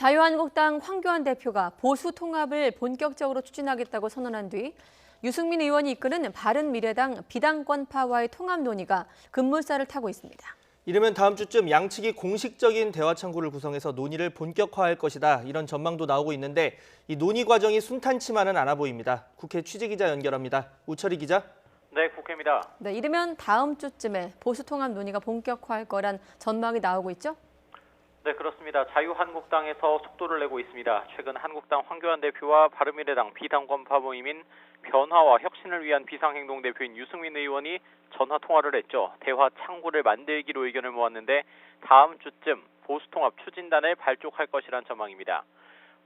자유한국당 황교안 대표가 보수 통합을 본격적으로 추진하겠다고 선언한 뒤 유승민 의원이 이끄는 바른미래당 비당권파와의 통합 논의가 급물살을 타고 있습니다. 이르면 다음 주쯤 양측이 공식적인 대화 창구를 구성해서 논의를 본격화할 것이다. 이런 전망도 나오고 있는데 이 논의 과정이 순탄치만은 않아 보입니다. 국회 취재기자 연결합니다. 우철희 기자. 네, 국회입니다. 네, 이르면 다음 주쯤에 보수 통합 논의가 본격화할 거란 전망이 나오고 있죠? 네, 그렇습니다. 자유한국당에서 속도를 내고 있습니다. 최근 한국당 황교안 대표와 바른미래당 비당권파 모임인 변화와 혁신을 위한 비상행동 대표인 유승민 의원이 전화 통화를 했죠. 대화 창구를 만들기로 의견을 모았는데 다음 주쯤 보수통합 추진단을 발족할 것이란 전망입니다.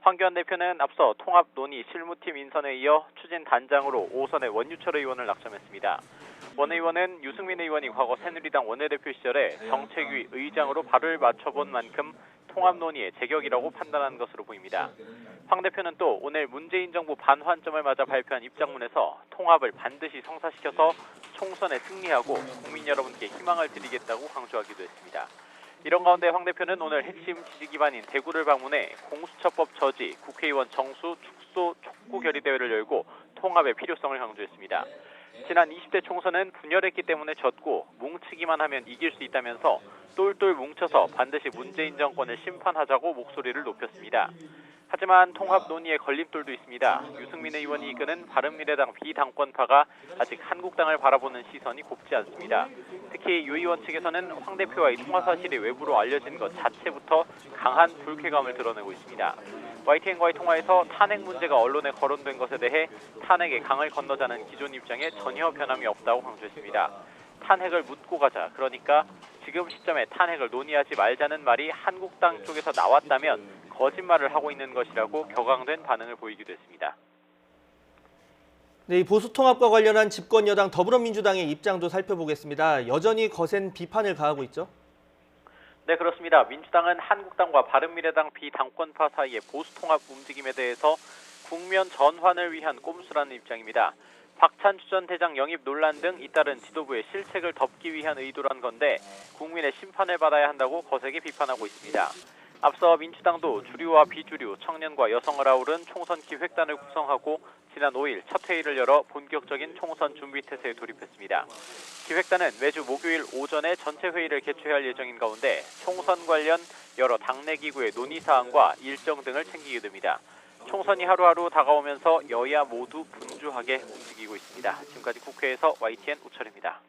황교안 대표는 앞서 통합 논의 실무팀 인선에 이어 추진단장으로 오선의 원유철 의원을 낙점했습니다. 원 의원은 유승민 의원이 과거 새누리당 원내대표 시절에 정책위 의장으로 발을 맞춰본 만큼 통합 논의의 제격이라고 판단한 것으로 보입니다. 황 대표는 또 오늘 문재인 정부 반환점을 맞아 발표한 입장문에서 통합을 반드시 성사시켜서 총선에 승리하고 국민 여러분께 희망을 드리겠다고 강조하기도 했습니다. 이런 가운데 황 대표는 오늘 핵심 지지 기반인 대구를 방문해 공수처법 저지, 국회의원 정수 축소 촉구 결의대회를 열고 통합의 필요성을 강조했습니다. 지난 20대 총선은 분열했기 때문에 졌고 뭉치기만 하면 이길 수 있다면서 똘똘 뭉쳐서 반드시 문재인 정권을 심판하자고 목소리를 높였습니다. 하지만 통합 논의에 걸림돌도 있습니다. 유승민 의원이 이끄는 바른미래당 비당권파가 아직 한국당을 바라보는 시선이 곱지 않습니다. 특히 유 의원 측에서는 황 대표와의 통화 사실이 외부로 알려진 것 자체부터 강한 불쾌감을 드러내고 있습니다. YTN과의 통화에서 탄핵 문제가 언론에 거론된 것에 대해 탄핵의 강을 건너자는 기존 입장에 전혀 변함이 없다고 강조했습니다. 탄핵을 묻고 가자, 그러니까 지금 시점에 탄핵을 논의하지 말자는 말이 한국당 쪽에서 나왔다면 거짓말을 하고 있는 것이라고 격앙된 반응을 보이기도 했습니다. 네, 이 보수통합과 관련한 집권 여당 더불어민주당의 입장도 살펴보겠습니다. 여전히 거센 비판을 가하고 있죠? 네, 그렇습니다. 민주당은 한국당과 바른미래당 비당권파 사이의 보수통합 움직임에 대해서 국면 전환을 위한 꼼수라는 입장입니다. 박찬주 전 대장 영입 논란 등 잇따른 지도부의 실책을 덮기 위한 의도란 건데 국민의 심판을 받아야 한다고 거세게 비판하고 있습니다. 앞서 민주당도 주류와 비주류, 청년과 여성을 아우른 총선 기획단을 구성하고 지난 5일 첫 회의를 열어 본격적인 총선 준비 태세에 돌입했습니다. 기획단은 매주 목요일 오전에 전체 회의를 개최할 예정인 가운데 총선 관련 여러 당내 기구의 논의사항과 일정 등을 챙기게 됩니다. 총선이 하루하루 다가오면서 여야 모두 분주하게 움직이고 있습니다. 지금까지 국회에서 YTN 우철입니다.